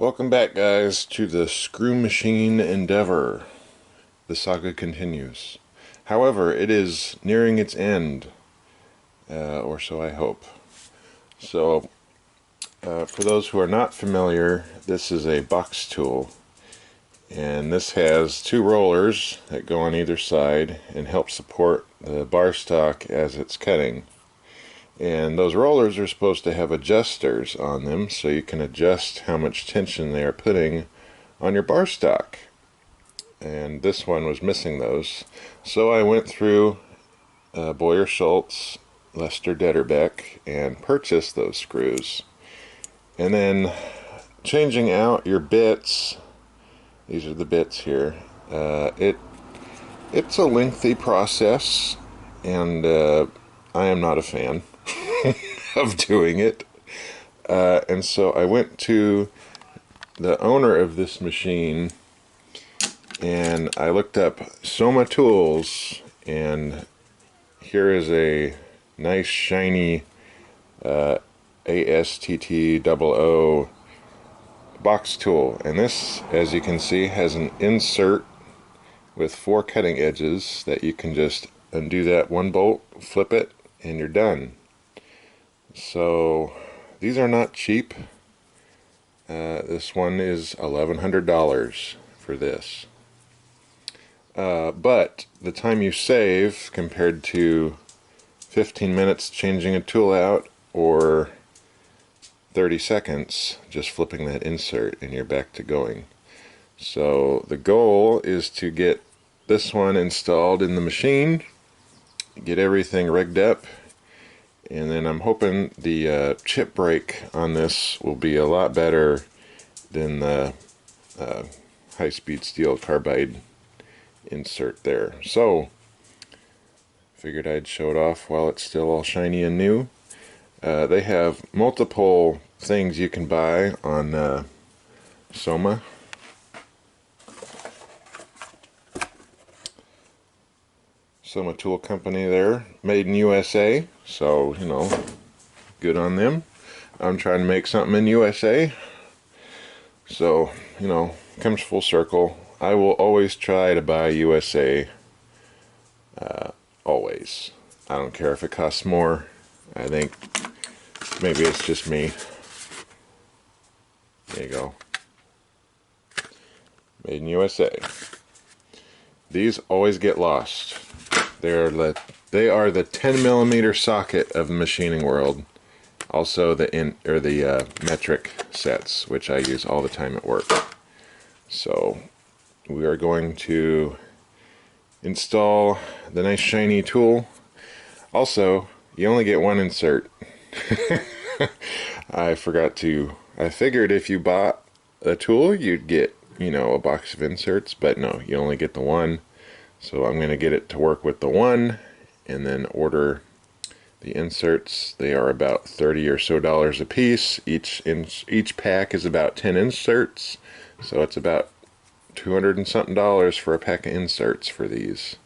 Welcome back, guys, to the Screw Machine Endeavor. The saga continues. However, it is nearing its end, or so I hope. So, for those who are not familiar, this is a box tool, and this has two rollers that go on either side and help support the bar stock as it's cutting. And those rollers are supposed to have adjusters on them so you can adjust how much tension they are putting on your bar stock. And this one was missing those. So I went through Boyer Schultz, Lester Detterbeck, and purchased those screws. And then changing out your bits, these are the bits here, it's a lengthy process, and I am not a fan of doing it. And so I went to the owner of this machine and I looked up Soma Tools, and here is a nice shiny ASTT00 box tool. And this, as you can see, has an insert with 4 cutting edges that you can just undo that one bolt, flip it, and you're done. So these are not cheap. This one is $1,100 for this. But the time you save compared to 15 minutes changing a tool out, or 30 seconds just flipping that insert, and you're back to going. So the goal is to get this one installed in the machine, get everything rigged up, and then I'm hoping the chip break on this will be a lot better than the high-speed steel carbide insert there. So figured I'd show it off while it's still all shiny and new. They have multiple things you can buy on Soma. Soma Tool Company there, made in USA, so, you know, good on them. I'm trying to make something in USA, so, you know, comes full circle. I will always try to buy USA, always. I don't care if it costs more. I think maybe it's just me. There you go. Made in USA. These always get lost. They are the 10mm socket of the machining world. Also the metric sets, which I use all the time at work. So we are going to install the nice shiny tool. Also, you only get one insert. I figured if you bought a tool you'd get, you know, a box of inserts, but no, you only get the one. So I'm going to get it to work with the one and then order the inserts. They are about $30 or so a piece. Each pack is about 10 inserts, so it's about $200 and something for a pack of inserts for these.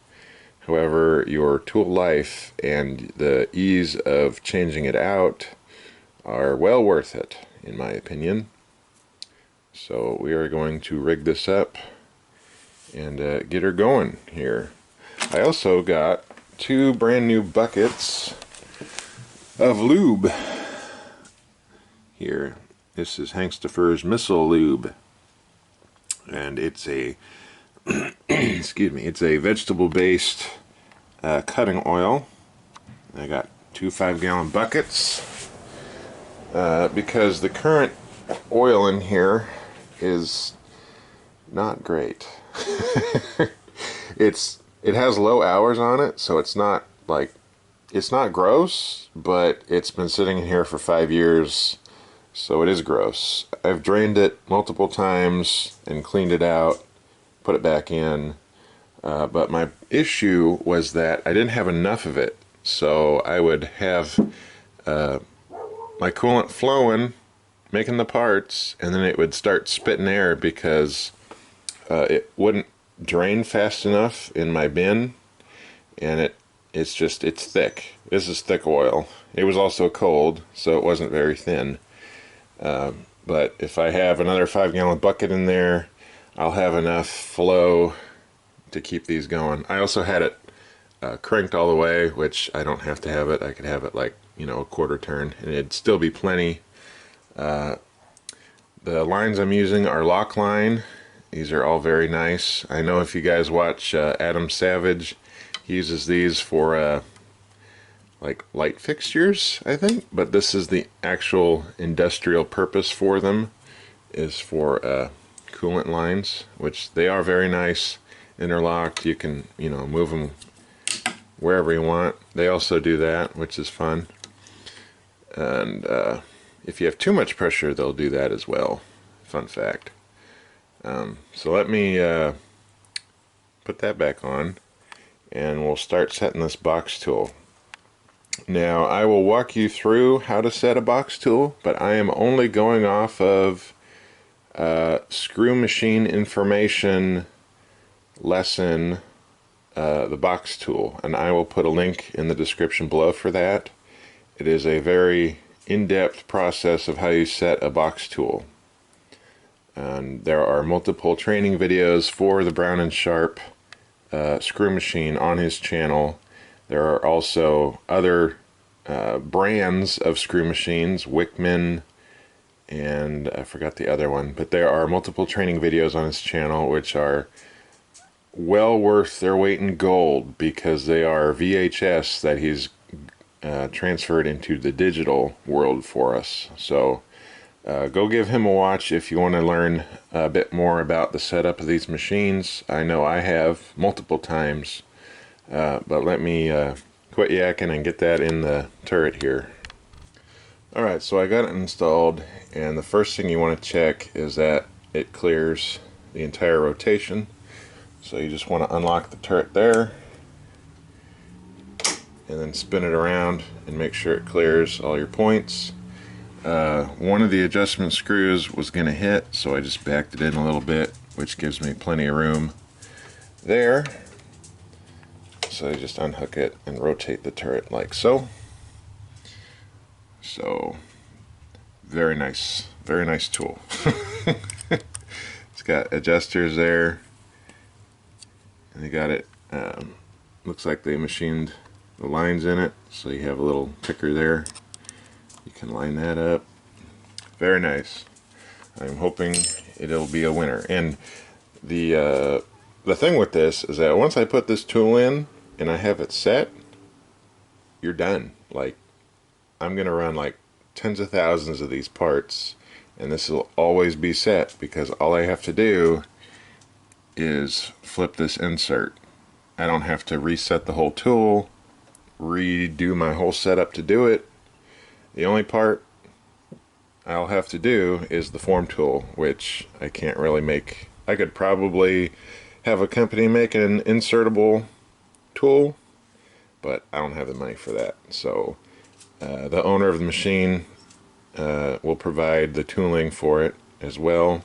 However, your tool life and the ease of changing it out are well worth it, in my opinion. So we are going to rig this up and get her going here. I also got 2 brand new buckets of lube here. This is Hangstifer's Missile Lube, and it's a excuse me, it's a vegetable based cutting oil. I got 2 5-gallon buckets because the current oil in here is not great. It has low hours on it, so it's not gross, but it's been sitting in here for 5 years, so it is gross. I've drained it multiple times and cleaned it out, put it back in, but my issue was that I didn't have enough of it, so I would have my coolant flowing, making the parts, and then it would start spitting air because it wouldn't drain fast enough in my bin, and it's thick. This is thick oil. It was also cold, so it wasn't very thin. but if I have another 5-gallon bucket in there, I'll have enough flow to keep these going. I also had it cranked all the way, which I don't have to have it. I could have it like, you know, a quarter turn and it'd still be plenty. The lines I'm using are lock line. These are all very nice. I know if you guys watch Adam Savage, he uses these for like light fixtures, I think, but this is the actual industrial purpose for them, is for coolant lines, which they are very nice, interlocked. You can, you know, move them wherever you want. They also do that, which is fun. And if you have too much pressure, they'll do that as well. Fun fact. So let me put that back on, and we'll start setting this box tool. Now, I will walk you through how to set a box tool, but I am only going off of Screw Machine Information lesson, the box tool, and I will put a link in the description below for that. It is a very in-depth process of how you set a box tool. And there are multiple training videos for the Brown & Sharpe screw machine on his channel. There are also other brands of screw machines, Wickman, and I forgot the other one, but there are multiple training videos on his channel which are well worth their weight in gold, because they are VHS that he's transferred into the digital world for us. So go give him a watch if you want to learn a bit more about the setup of these machines. I know I have multiple times. But let me quit yakking and get that in the turret here. Alright, so I got it installed, and the first thing you want to check is that it clears the entire rotation. So you just want to unlock the turret there, and then spin it around and make sure it clears all your points. One of the adjustment screws was going to hit, so I just backed it in a little bit, which gives me plenty of room there. So I just unhook it and rotate the turret like so. So very nice tool. It's got adjusters there, and they got it, looks like they machined the lines in it, so you have a little picker there. You can line that up. Very nice. I'm hoping it'll be a winner. And the thing with this is that once I put this tool in and I have it set, you're done. Like, I'm gonna run like tens of thousands of these parts, and this will always be set, because all I have to do is flip this insert. I don't have to reset the whole tool, redo my whole setup to do it. The only part I'll have to do is the form tool, which I can't really make. I could probably have a company make an insertable tool, but I don't have the money for that. So the owner of the machine will provide the tooling for it as well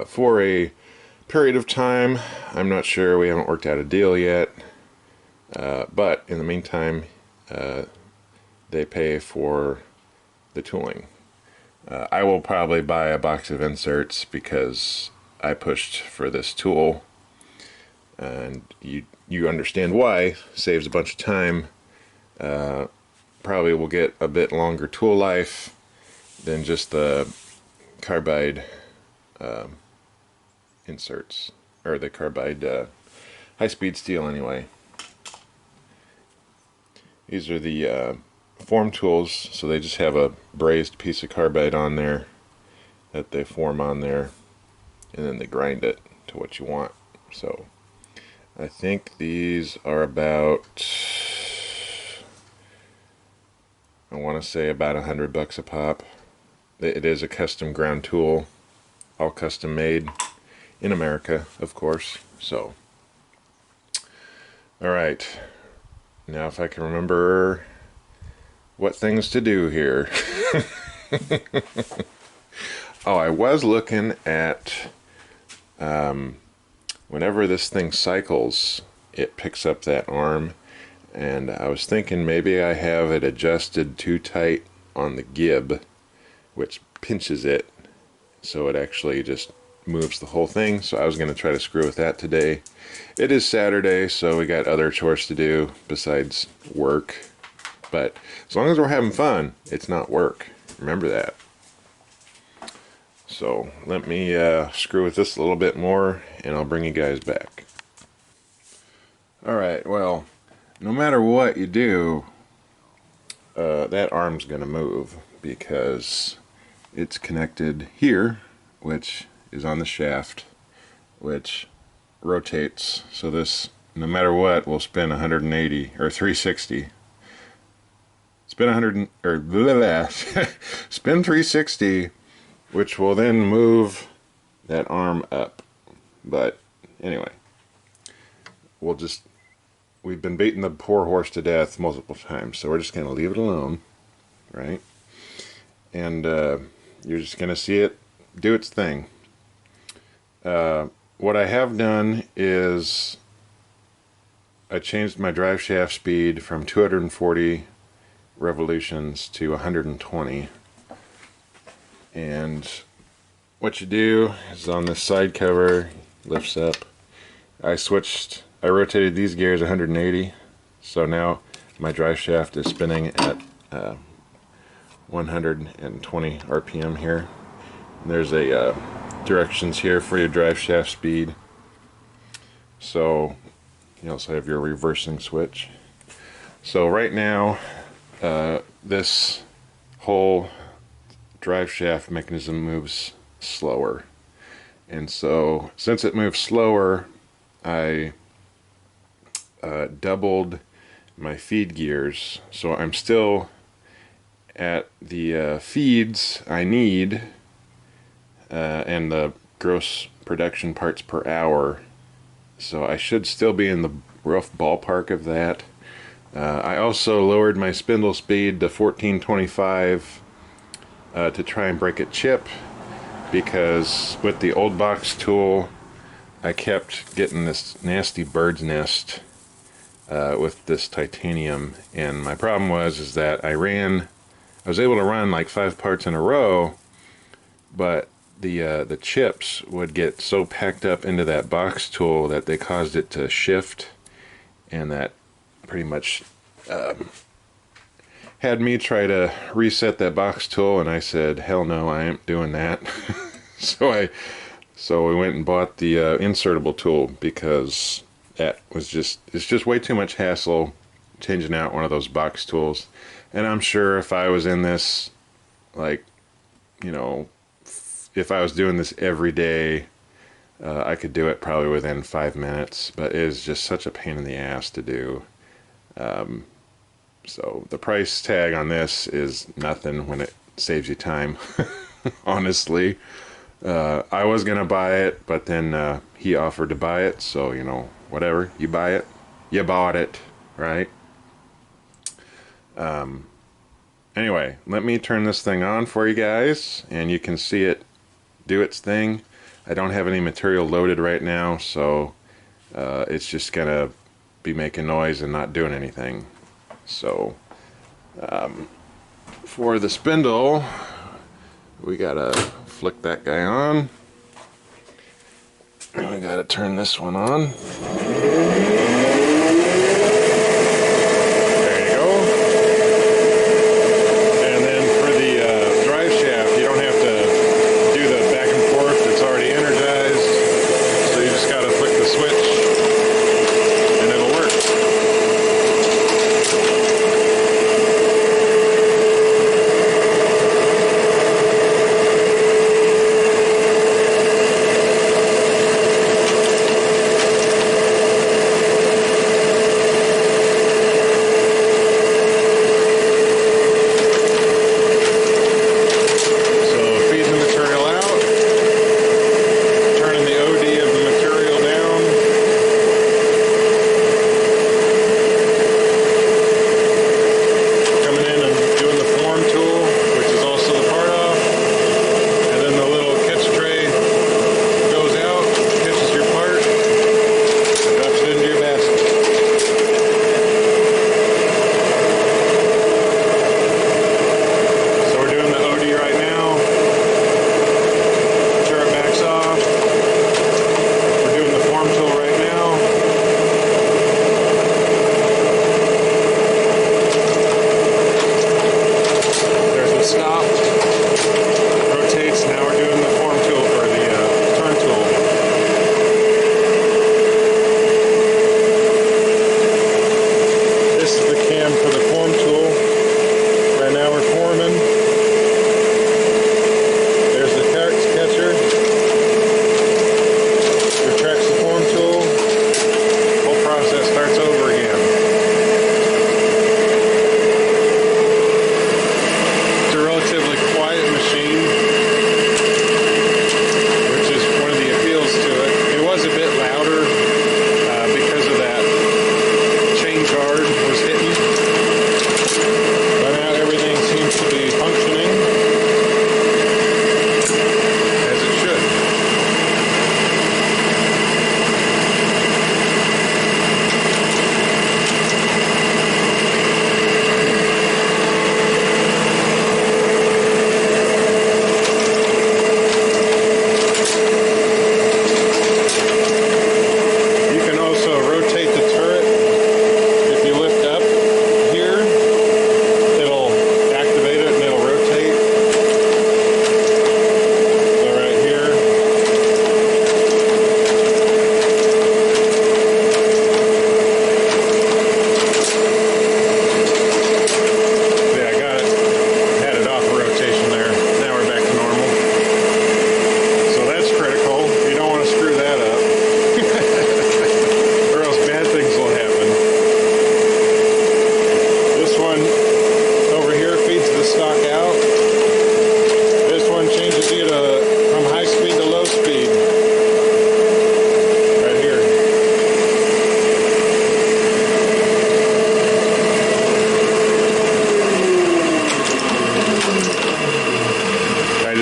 for a period of time. I'm not sure, we haven't worked out a deal yet, but in the meantime they pay for the tooling. I will probably buy a box of inserts because I pushed for this tool, and you understand why. Saves a bunch of time. Probably will get a bit longer tool life than just the carbide inserts, or the carbide high-speed steel anyway. These are the form tools, so they just have a brazed piece of carbide on there that they form on there, and then they grind it to what you want. So I think these are about, I want to say about $100 a pop. It is a custom ground tool, all custom made in America, of course. So alright, now if I can remember what things to do here. Oh, I was looking at whenever this thing cycles, it picks up that arm, and I was thinking maybe I have it adjusted too tight on the gib, which pinches it, so it actually just moves the whole thing. So I was going to try to screw with that today. It is Saturday, so we got other chores to do besides work. But as long as we're having fun, it's not work. Remember that. So let me screw with this a little bit more, and I'll bring you guys back. Alright, well, no matter what you do, that arm's going to move because it's connected here, which is on the shaft, which rotates. So this, no matter what, will spin 180 or 360. Spin 100 or blah, blah, spin 360, which will then move that arm up. But anyway, we've been beating the poor horse to death multiple times, so we're just going to leave it alone, right? And you're just going to see it do its thing. What I have done is I changed my drive shaft speed from 240 revolutions to 120. And what you do is on this side cover, lifts up. I rotated these gears 180, so now my drive shaft is spinning at 120 RPM here. And there's a directions here for your drive shaft speed. So you also have your reversing switch. So right now, this whole drive shaft mechanism moves slower. And so since it moves slower, I doubled my feed gears. So I'm still at the feeds I need and the gross production parts per hour. So I should still be in the rough ballpark of that. I also lowered my spindle speed to 1425 to try and break a chip, because with the old box tool I kept getting this nasty bird's nest with this titanium, and my problem was that I was able to run like 5 parts in a row, but the chips would get so packed up into that box tool that they caused it to shift, and that pretty much had me try to reset that box tool, and I said, hell no, I ain't doing that. So we went and bought the insertable tool, because it's just way too much hassle changing out one of those box tools. And I'm sure if I was in this, like, you know, if I was doing this every day, I could do it probably within 5 minutes, but it is just such a pain in the ass to do. So the price tag on this is nothing when it saves you time. Honestly, I was gonna buy it, but then he offered to buy it, so you know, whatever, you buy it, you bought it, right? Anyway, let me turn this thing on for you guys, and you can see it do its thing. I don't have any material loaded right now, so it's just gonna be making noise and not doing anything. So for the spindle, we gotta flick that guy on. We gotta turn this one on.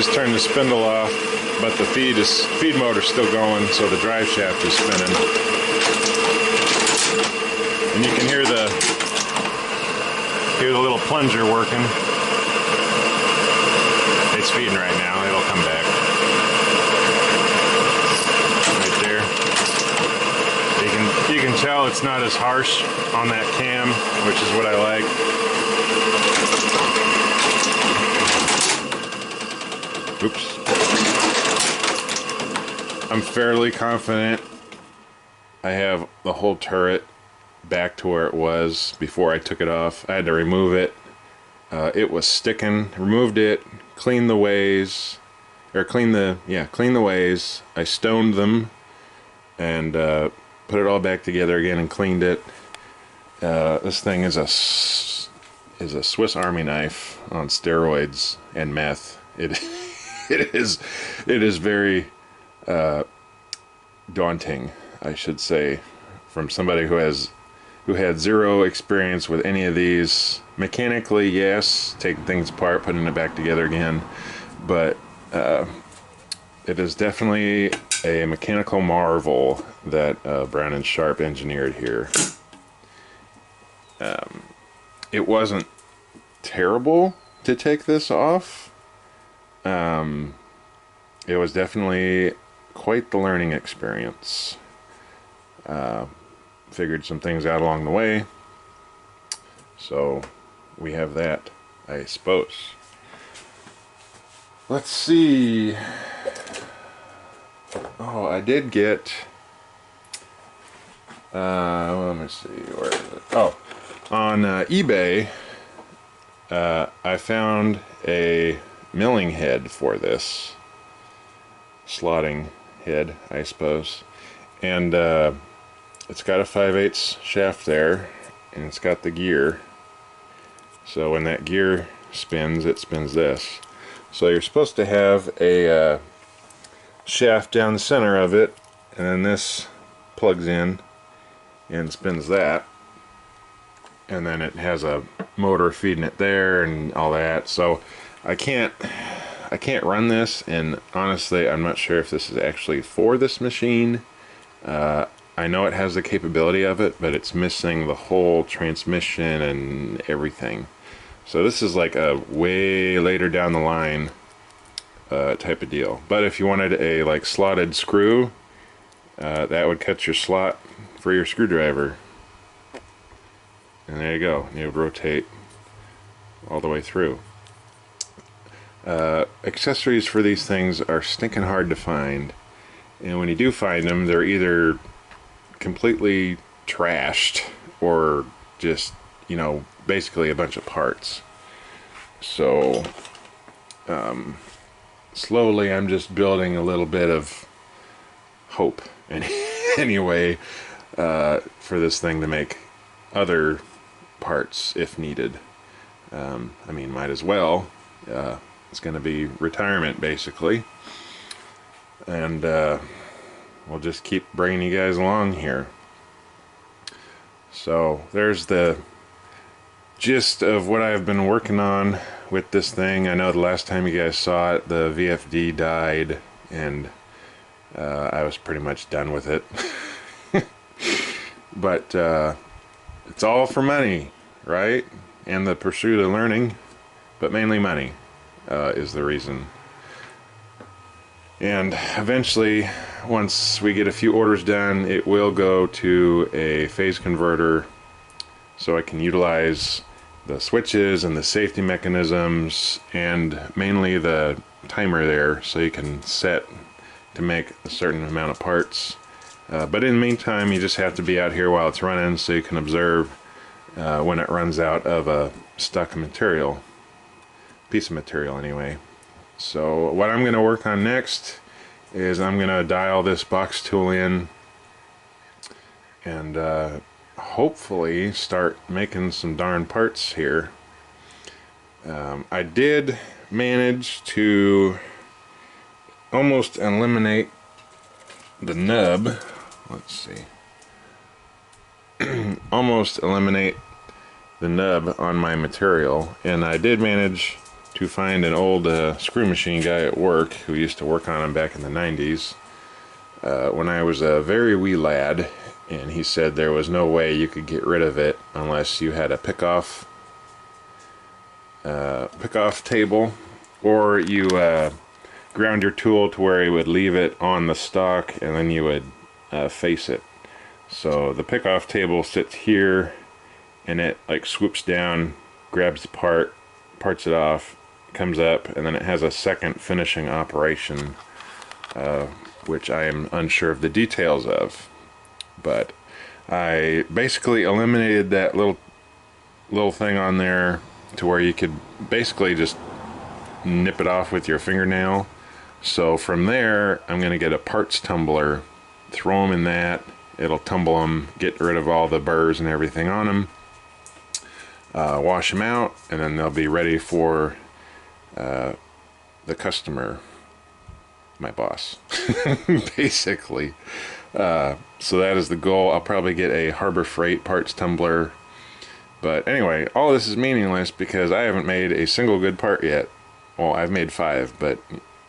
just turned the spindle off, but the feed motor's still going, so the drive shaft is spinning. And you can hear the little plunger working. It's feeding right now. It'll come back. Right there. You can tell it's not as harsh on that cam, which is what I like. Oops. I'm fairly confident I have the whole turret back to where it was before I took it off. I had to remove it. It was sticking. Removed it, cleaned the ways, clean the ways. I stoned them and put it all back together again and cleaned it. This thing is a Swiss Army knife on steroids and meth. It is very daunting, I should say, from somebody who had zero experience with any of these. Mechanically, yes, taking things apart, putting it back together again, but it is definitely a mechanical marvel that Brown & Sharp engineered here. It wasn't terrible to take this off. It was definitely quite the learning experience. Figured some things out along the way, so we have that, I suppose. Let's see. Oh, I did get let me see, where is it? Oh, on eBay I found a milling head for this, slotting head, I suppose, and it's got a 5/8 shaft there, and it's got the gear. So when that gear spins, it spins this. So you're supposed to have a shaft down the center of it, and then this plugs in and spins that. And then it has a motor feeding it there and all that. So I can't run this, and honestly, I'm not sure if this is actually for this machine. I know it has the capability of it, but it's missing the whole transmission and everything. So this is like a way later down the line type of deal. But if you wanted a like slotted screw, that would cut your slot for your screwdriver. And there you go. You would rotate all the way through. Accessories for these things are stinking hard to find. And when you do find them, they're either completely trashed or just, you know, basically a bunch of parts. So slowly I'm just building a little bit of hope anyway for this thing to make other parts if needed. I mean, might as well. It's going to be retirement basically, and we'll just keep bringing you guys along here. So there's the gist of what I've been working on with this thing. I know the last time you guys saw it, the VFD died, and I was pretty much done with it. But it's all for money, right? And the pursuit of learning, but mainly money is the reason. And eventually, once we get a few orders done, it will go to a phase converter so I can utilize the switches and the safety mechanisms and mainly the timer there, so you can set to make a certain amount of parts. But in the meantime, you just have to be out here while it's running so you can observe when it runs out of a stock material, piece of material anyway. So what I'm going to work on next is I'm going to dial this box tool in and hopefully start making some darn parts here. I did manage to almost eliminate the nub. Let's see. Almost eliminate the nub on my material, and I did manage to find an old screw machine guy at work who used to work on them back in the 90s when I was a very wee lad, and he said there was no way you could get rid of it unless you had a pick-off table, or you ground your tool to where you would leave it on the stock and then you would face it. So the pick-off table sits here, and it like swoops down, grabs the parts it off, comes up, and then it has a second finishing operation, which I am unsure of the details of. But I basically eliminated that little thing on there to where you could basically just nip it off with your fingernail. So from there, I'm going to get a parts tumbler, throw them in that. It'll tumble them, get rid of all the burrs and everything on them, wash them out, and then they'll be ready for the customer, my boss, basically. So that is the goal. I'll probably get a Harbor Freight parts tumbler. But anyway, all this is meaningless because I haven't made a single good part yet. Well, I've made 5, but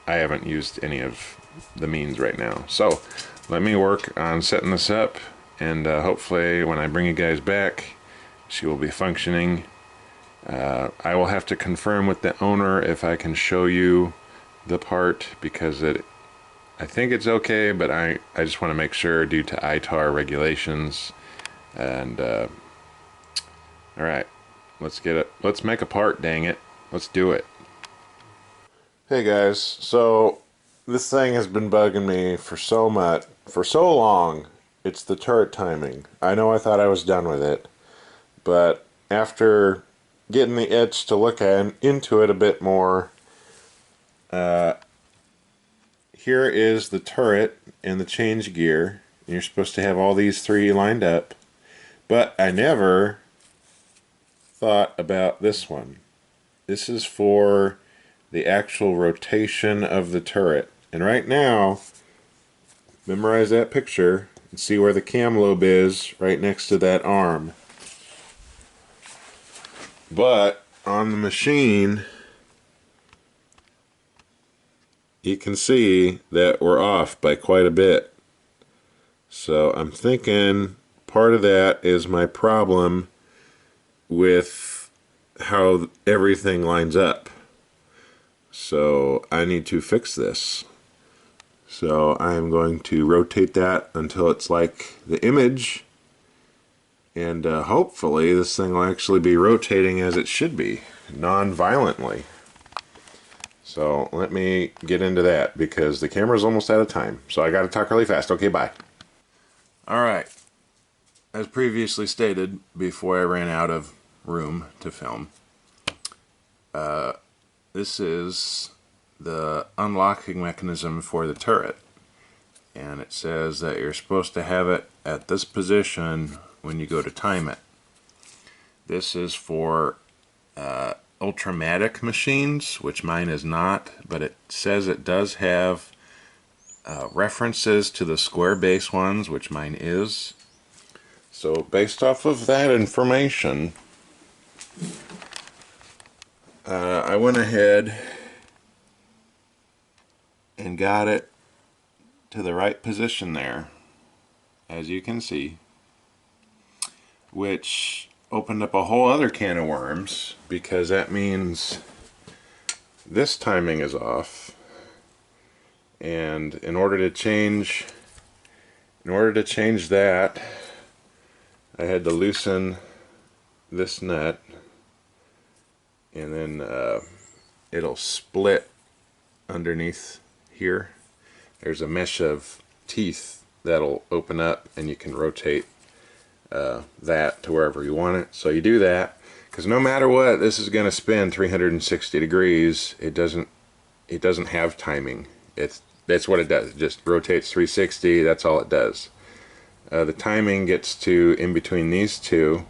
I haven't used any of the means right now. So let me work on setting this up, and hopefully when I bring you guys back, she will be functioning. I will have to confirm with the owner if I can show you the part, because I think it's okay, but I just want to make sure due to ITAR regulations. And alright, let's make a part, dang it. Let's do it. Hey guys, so this thing has been bugging me for so long. It's the turret timing. I know I thought I was done with it, but after getting the itch to look into it a bit more, here is the turret and the change gear. You're supposed to have all these 3 lined up, but I never thought about this one. This is for the actual rotation of the turret. And right now, memorize that picture and see where the cam lobe is, right next to that arm. But on the machine, you can see that we're off by quite a bit. So I'm thinking part of that is my problem with how everything lines up. So I need to fix this. So I am going to rotate that until it's like the image, and hopefully this thing will actually be rotating as it should be, non-violently. So let me get into that because the camera's almost out of time. So I gotta talk really fast. Okay, bye. Alright, as previously stated, before I ran out of room to film, this is the unlocking mechanism for the turret, and it says that you're supposed to have it at this position when you go to time it. This is for Ultramatic machines, which mine is not, but it says it does have references to the square base ones, which mine is. So based off of that information, I went ahead and got it to the right position there, as you can see, which opened up a whole other can of worms, because that means this timing is off, and in order to change that, I had to loosen this nut, and then it'll split underneath here. There's a mesh of teeth that'll open up, and you can rotate that to wherever you want it. So you do that, because no matter what, this is going to spin 360 degrees. It doesn't have timing. That's what it does. It just rotates 360. That's all it does. The timing gets to in between these two,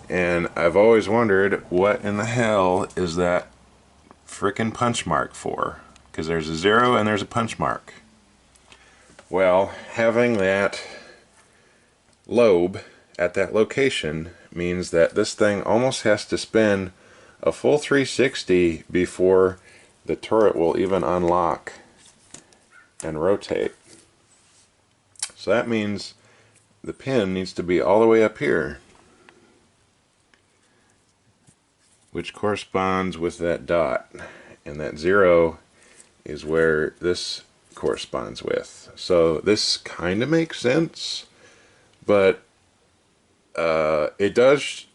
and I've always wondered what in the hell is that frickin' punch mark for, because there's a 0 and there's a punch mark. Well, having that lobe at that location means that this thing almost has to spin a full 360 before the turret will even unlock and rotate. So that means the pin needs to be all the way up here, which corresponds with that dot, and that 0 is where this corresponds with. So this kind of makes sense, but it does.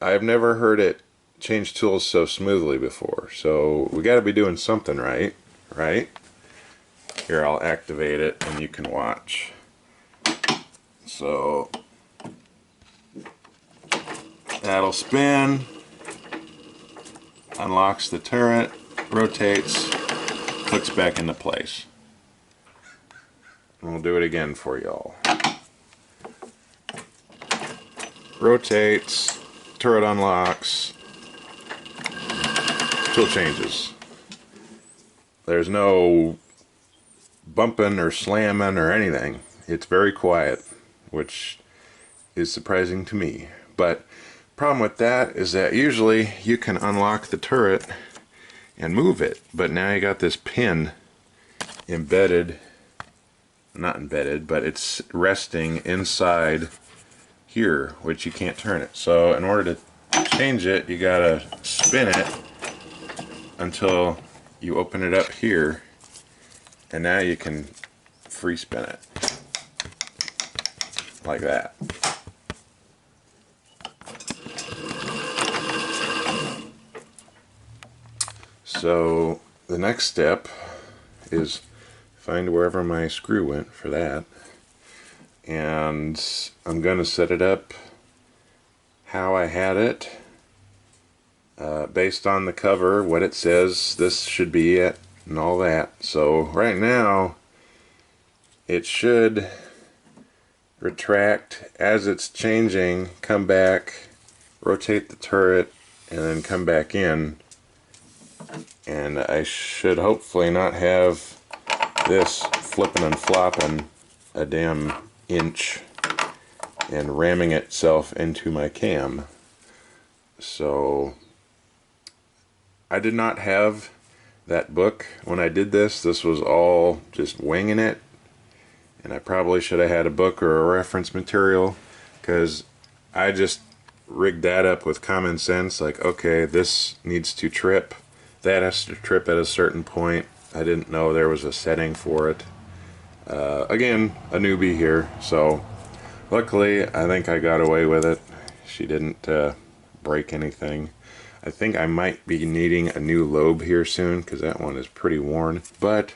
I've never heard it change tools so smoothly before, so we got to be doing something right. Here, I'll activate it and you can watch. So that'll spin, unlocks the turret, rotates, clicks back into place. And we'll do it again for y'all. Rotates, turret unlocks, tool changes. There's no bumping or slamming or anything. It's very quiet, which is surprising to me. But problem with that is that usually you can unlock the turret and move it, but now you got this pin embedded, not embedded, but it's resting inside here, which you can't turn it. So in order to change it, you gotta spin it until you open it up here, and now you can free spin it like that. So the next step is find wherever my screw went for that, and I'm going to set it up how I had it, based on the cover, what it says this should be at and all that. So right now it should retract as it's changing, come back, rotate the turret, and then come back in, and I should hopefully not have this flipping and flopping a damn inch and ramming itself into my cam. So I did not have that book when I did this. This was all just winging it, and I probably should have had a book or a reference material, because I just rigged that up with common sense, like, okay, this needs to trip, that has to trip at a certain point. I didn't know there was a setting for it. Again, a newbie here, so luckily I think I got away with it. She didn't break anything. I think I might be needing a new lobe here soon, because that one is pretty worn, but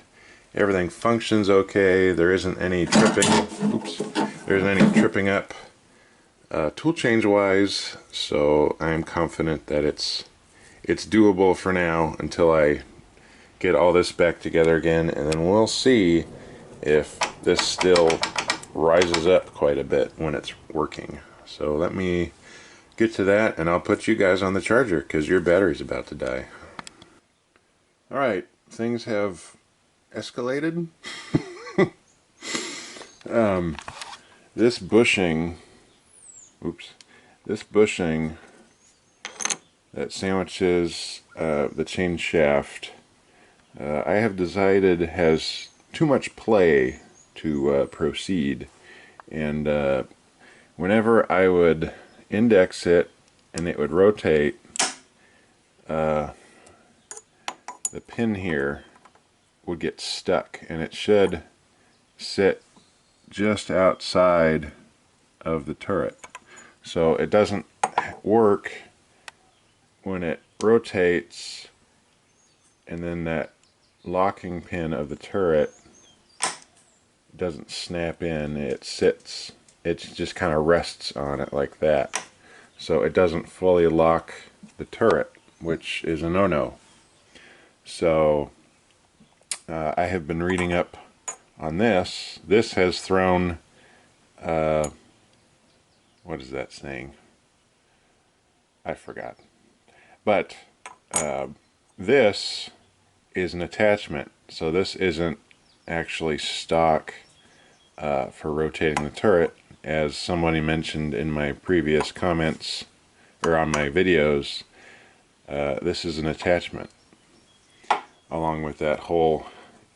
everything functions okay. There isn't any tripping. Oops. There isn't any tripping up tool change wise, so I'm confident that it's doable for now until I get all this back together again, and then we'll see if this still rises up quite a bit when it's working. So let me get to that, and I'll put you guys on the charger because your battery's about to die. Alright, things have escalated. This bushing, this bushing that sandwiches the chain shaft, I have decided has too much play to proceed, and whenever I would index it and it would rotate, the pin here would get stuck, and it should sit just outside of the turret. So it doesn't work when it rotates and then that locking pin of the turret doesn't snap in. It sits, it just kind of rests on it like that. So it doesn't fully lock the turret, which is a no-no. So I have been reading up on this. This has thrown, what is that saying? I forgot. But this is an attachment, so this isn't actually stock for rotating the turret, as somebody mentioned in my previous comments or on my videos. this is an attachment along with that whole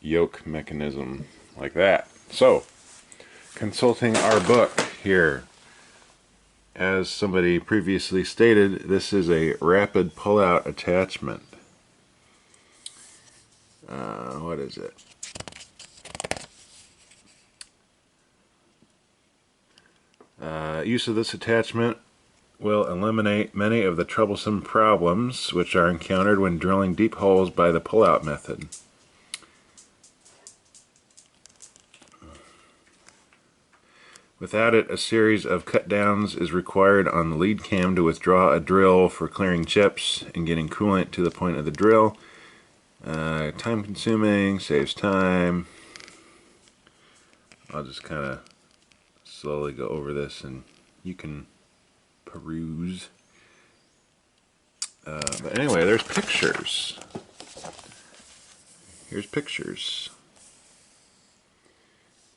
yoke mechanism like that. So, consulting our book here, as somebody previously stated, this is a rapid pull-out attachment. What is it? Use of this attachment will eliminate many of the troublesome problems which are encountered when drilling deep holes by the pull-out method. Without it, a series of cut-downs is required on the lead cam to withdraw a drill for clearing chips and getting coolant to the point of the drill. Time consuming, saves time. I'll just kind of slowly go over this and you can peruse. But anyway, there's pictures. Here's pictures.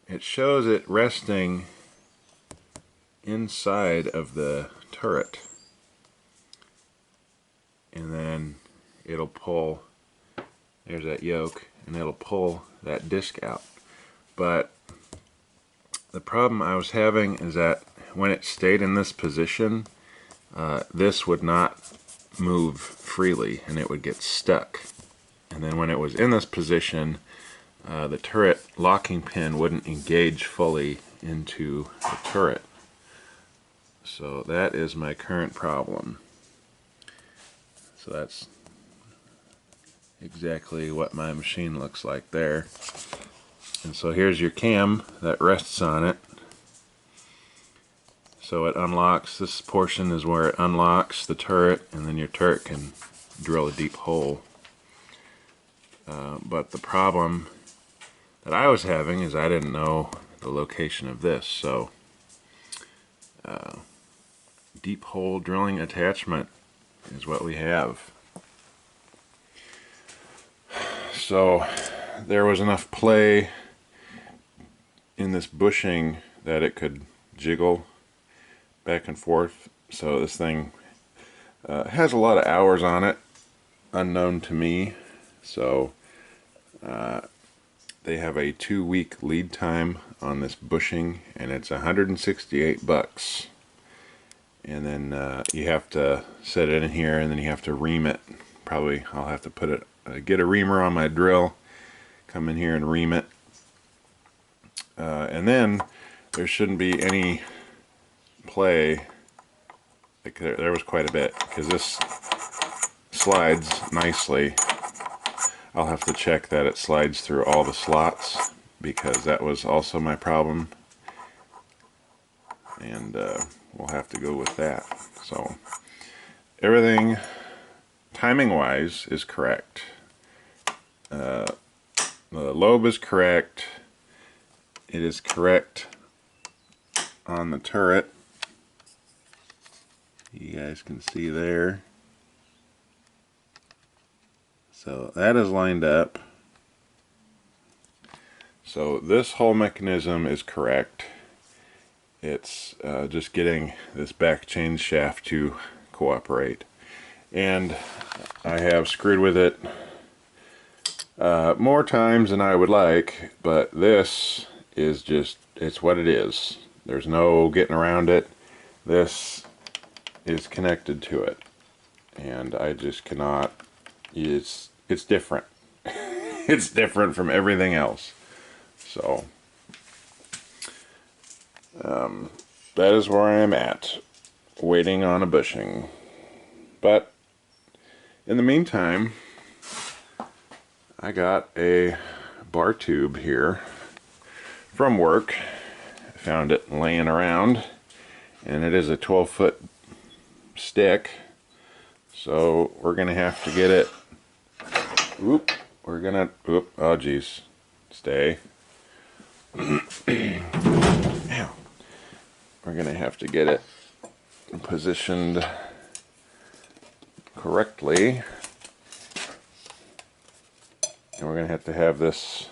It shows it resting inside of the turret. And then it'll pull, there's that yoke, and it'll pull that disc out. But the problem I was having is that when it stayed in this position, this would not move freely and it would get stuck. And then when it was in this position, the turret locking pin wouldn't engage fully into the turret. So that is my current problem. So that's exactly what my machine looks like there. And so here's your cam that rests on it. So it unlocks, this portion is where it unlocks the turret, and then your turret can drill a deep hole. But the problem that I was having is I didn't know the location of this. So deep hole drilling attachment is what we have. So there was enough play in this bushing that it could jiggle back and forth. So this thing has a lot of hours on it, unknown to me. So they have a 2-week lead time on this bushing, and it's $168. And then you have to set it in here, and then you have to ream it. Probably I'll have to put it, get a reamer on my drill, come in here and ream it. And then there shouldn't be any play. Like there was quite a bit, because this slides nicely. I'll have to check that it slides through all the slots, because that was also my problem, and we'll have to go with that. So everything timing wise is correct. The lobe is correct. It is correct on the turret. You guys can see there. So that is lined up. So this whole mechanism is correct. It's just getting this back chain shaft to cooperate. And I have screwed with it more times than I would like, but this is just, it's what it is. There's no getting around it. This is connected to it, and I just cannot, it's different. It's different from everything else. So that is where I am at, waiting on a bushing. But in the meantime, I got a bar tube here from work. I found it laying around, and it is a 12-foot stick. So we're gonna have to get it. Oop, we're gonna, oop, oh geez, stay. Ow. We're gonna have to get it positioned correctly, and we're gonna have to have this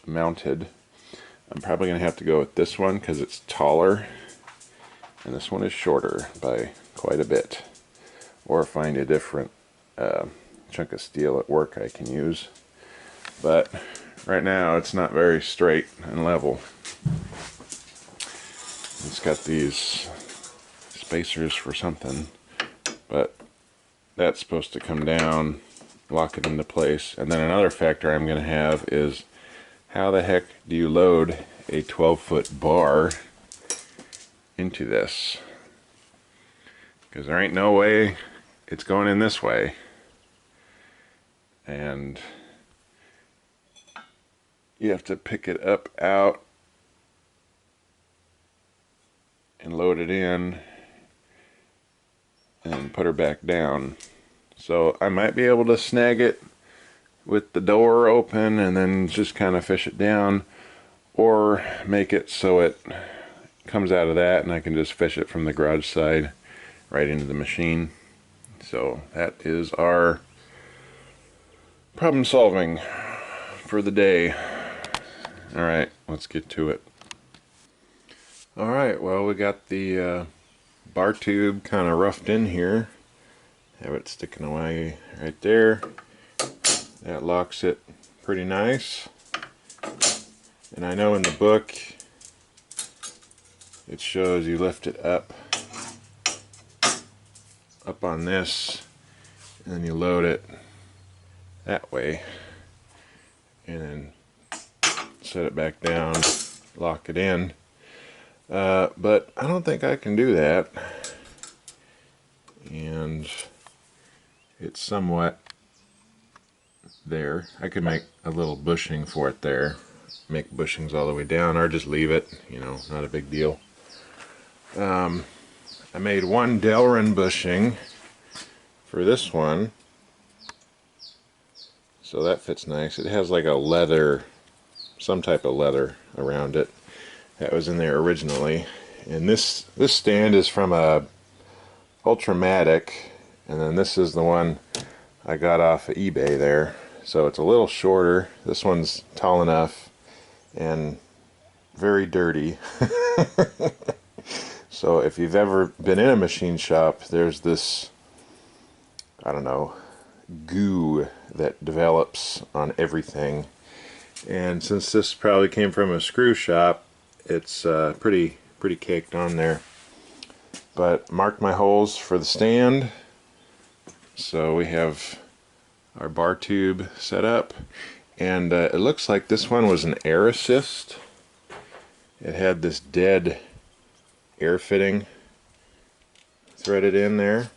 mounted. I'm probably gonna have to go with this one because it's taller, and this one is shorter by quite a bit, or find a different chunk of steel at work I can use. But right now it's not very straight and level. It's got these spacers for something, but that's supposed to come down, lock it into place. And then another factor I'm going to have is, how the heck do you load a 12-foot bar into this? Because there ain't no way it's going in this way. And you have to pick it up out and load it in and put her back down. So I might be able to snag it with the door open and then just kind of fish it down, or make it so it comes out of that and I can just fish it from the garage side right into the machine. So that is our problem solving for the day. Alright, let's get to it. Alright, well, we got the bar tube kind of roughed in here. Have it sticking away right there. That locks it pretty nice. And I know in the book it shows you lift it up on this, and then you load it that way, and then set it back down, lock it in. But I don't think I can do that, and it's somewhat there. I could make a little bushing for it there, make bushings all the way down, or just leave it, you know, not a big deal. I made one Delrin bushing for this one, so that fits nice. It has like a leather, some type of leather around it that was in there originally. And this stand is from a Ultramatic, and then this is the one I got off of eBay there. So it's a little shorter. This one's tall enough and very dirty. So if you've ever been in a machine shop, there's this, I don't know, goo that develops on everything. And since this probably came from a screw shop, it's pretty caked on there. But marked my holes for the stand. So we have our bar tube set up, and it looks like this one was an air assist. It had this dead air fitting threaded in there,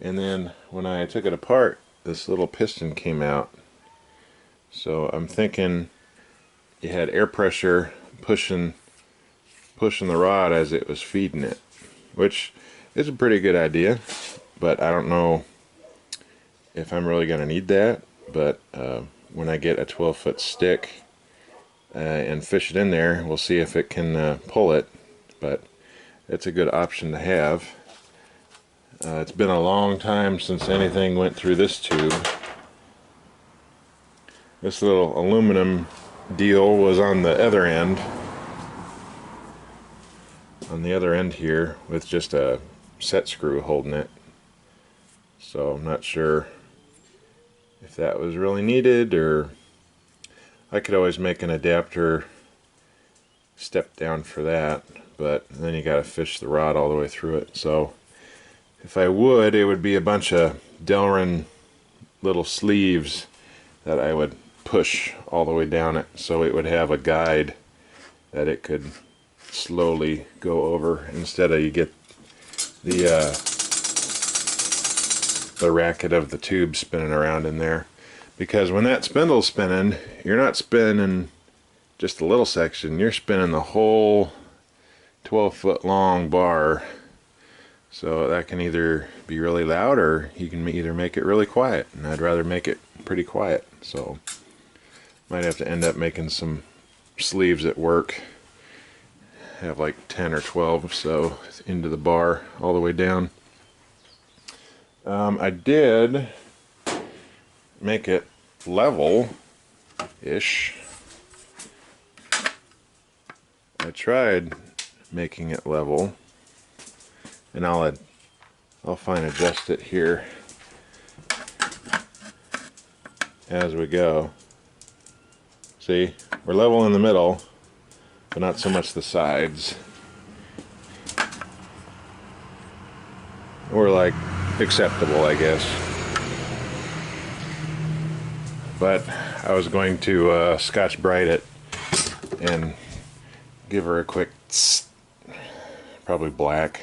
and then when I took it apart, this little piston came out. So I'm thinking it had air pressure pushing the rod as it was feeding it, which is a pretty good idea, but I don't know if I'm really going to need that. But when I get a 12-foot stick and fish it in there, we'll see if it can pull it. But it's a good option to have. It's been a long time since anything went through this tube. This little aluminum deal was on the other end. On the other end here, with just a set screw holding it. So I'm not sure if that was really needed, or I could always make an adapter step down for that, but then you gotta fish the rod all the way through it. So if I would, it would be a bunch of Delrin little sleeves that I would push all the way down it, so it would have a guide that it could slowly go over, instead of you get the racket of the tube spinning around in there. Because when that spindle's spinning, you're not spinning just a little section, you're spinning the whole 12-foot long bar. So that can either be really loud, or you can either make it really quiet, and I'd rather make it pretty quiet. So might have to end up making some sleeves at work. Have like 10 or 12 so into the bar all the way down. I did make it level-ish. I tried making it level, and I'll fine adjust it here as we go. See, we're level in the middle, but not so much the sides. We're like acceptable, I guess. But I was going to Scotch Brite it and give her a quick tss, probably black,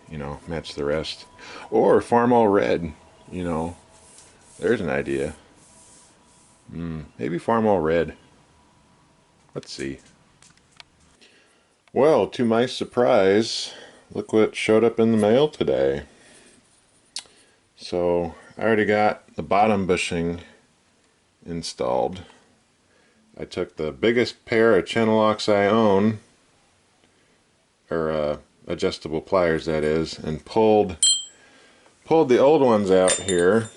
you know, match the rest. Or Farmall Red, you know, there's an idea. Maybe Farmall Red. Let's see. Well, to my surprise, look what showed up in the mail today. So I already got the bottom bushing installed. I took the biggest pair of channel locks I own, or adjustable pliers that is, and pulled the old ones out here,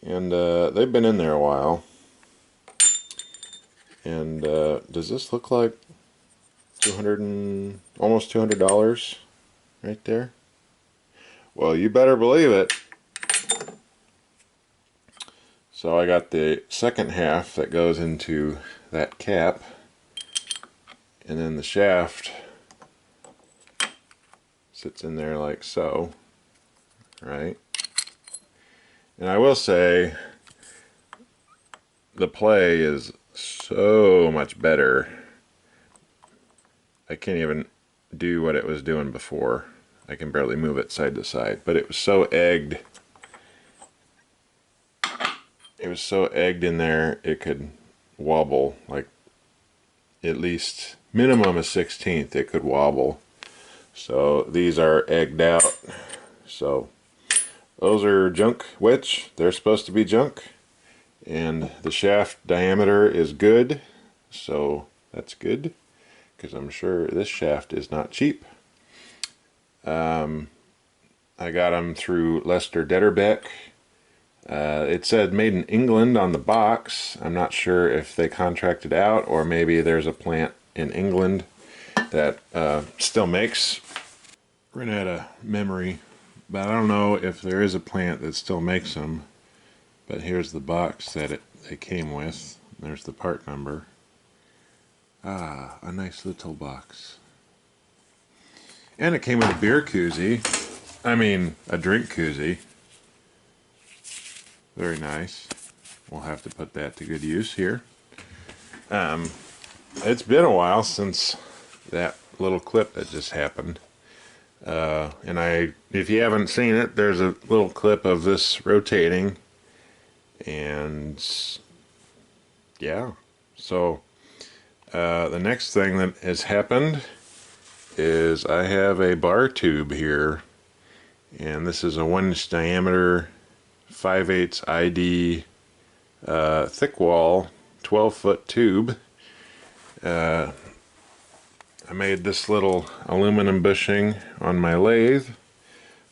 and they've been in there a while. And does this look like almost $200 right there? Well, you better believe it. So I got the second half that goes into that cap, and then the shaft sits in there like so, right? And I will say the play is so much better. I can't even do what it was doing before. I can barely move it side to side, but it was so egged. It was so egged in there, it could wobble, like at least minimum a 1/16 it could wobble. So these are egged out. So those are junk, which they're supposed to be junk. And the shaft diameter is good, so that's good, because I'm sure this shaft is not cheap. I got them through Lester Detterbeck. It said made in England on the box. I'm not sure if they contracted out, or maybe there's a plant in England that still makes. Ran out of memory, but I don't know if there is a plant that still makes them. But here's the box that they came with. There's the part number. Ah, a nice little box. And it came with a beer koozie. I mean, a drink koozie. Very nice. We'll have to put that to good use here. It's been a while since that little clip that just happened. And if you haven't seen it, there's a little clip of this rotating. And yeah, so the next thing that has happened is I have a bar tube here, and this is a 1-inch diameter 5/8 ID thick wall 12-foot tube. I made this little aluminum bushing on my lathe,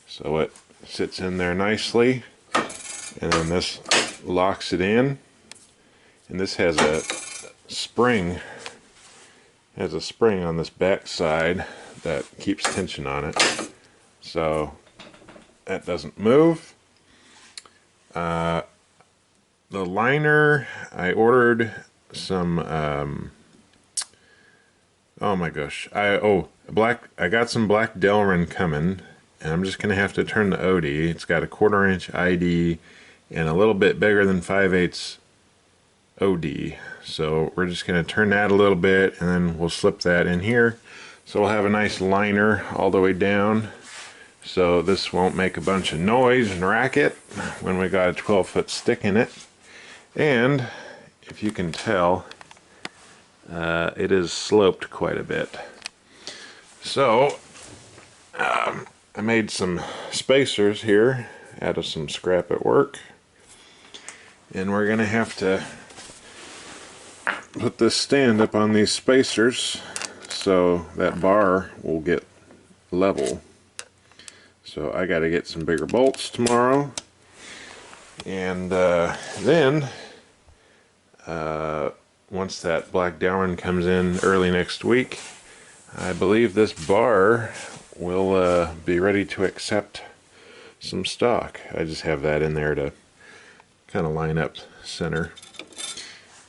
so it sits in there nicely, and then this locks it in, and this has a spring on this back side that keeps tension on it, so that doesn't move. The liner, I ordered some oh my gosh, I got some black Delrin coming, and I'm just gonna have to turn the OD. It's got a 1/4 inch ID and a little bit bigger than 5/8 OD, so we're just going to turn that a little bit, and then we'll slip that in here, so we'll have a nice liner all the way down, so this won't make a bunch of noise and racket when we got a 12-foot stick in it. And if you can tell, it is sloped quite a bit. So I made some spacers here out of some scrap at work, and we're gonna have to put this stand up on these spacers so that bar will get level. So I gotta get some bigger bolts tomorrow, and then once that black Delrin comes in early next week, I believe this bar will be ready to accept some stock. I just have that in there to kind of line up center.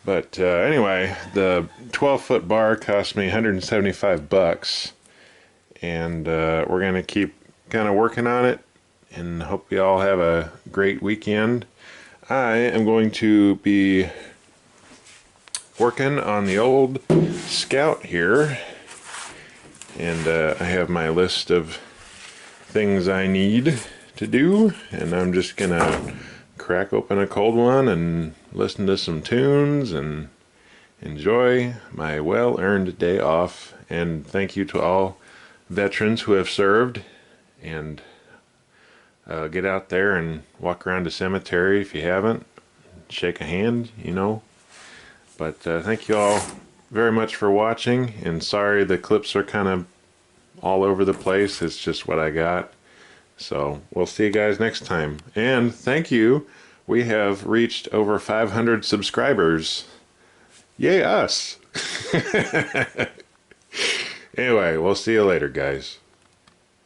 But anyway, the 12-foot bar cost me 175 bucks, and we're going to keep kind of working on it, and hope you all have a great weekend. I am going to be working on the old Scout here, and I have my list of things I need to do, and I'm just gonna crack open a cold one and listen to some tunes and enjoy my well-earned day off. And thank you to all veterans who have served, and get out there and walk around the cemetery if you haven't, shake a hand, you know. But thank you all very much for watching, and sorry the clips are kind of all over the place. It's just what I got. So we'll see you guys next time. And thank you. We have reached over 500 subscribers. Yay us. Anyway, we'll see you later, guys.